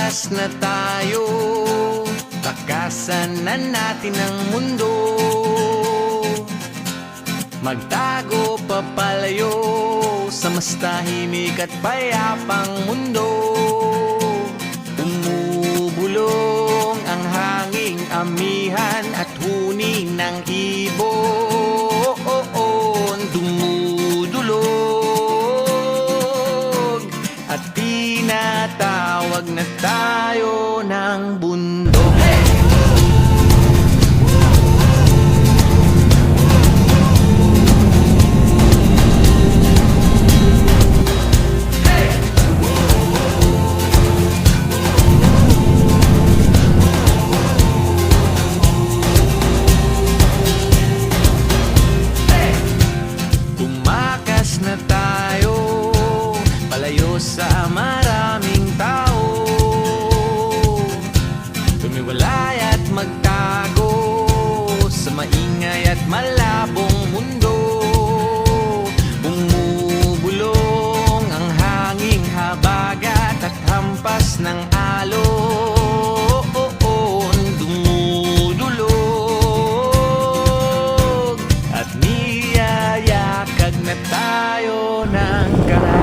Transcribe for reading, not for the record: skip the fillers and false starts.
Tumakas na tayo, takasan na natin ang mundo. Magtago papalayo sa mas tahimik at payapang mundo. Umubulong ang hanging amihan at huni ng ibon. Dumudulog at tinatawag na tayo ng bundok. Na tayo, palayo sa maraming tao. Tumiwalay at magtago sa maingay at malabong mundo. Bumubulong ang hanging habagat at hampas ng alon. Dumudulog at niyayakag na tayo ng kanan.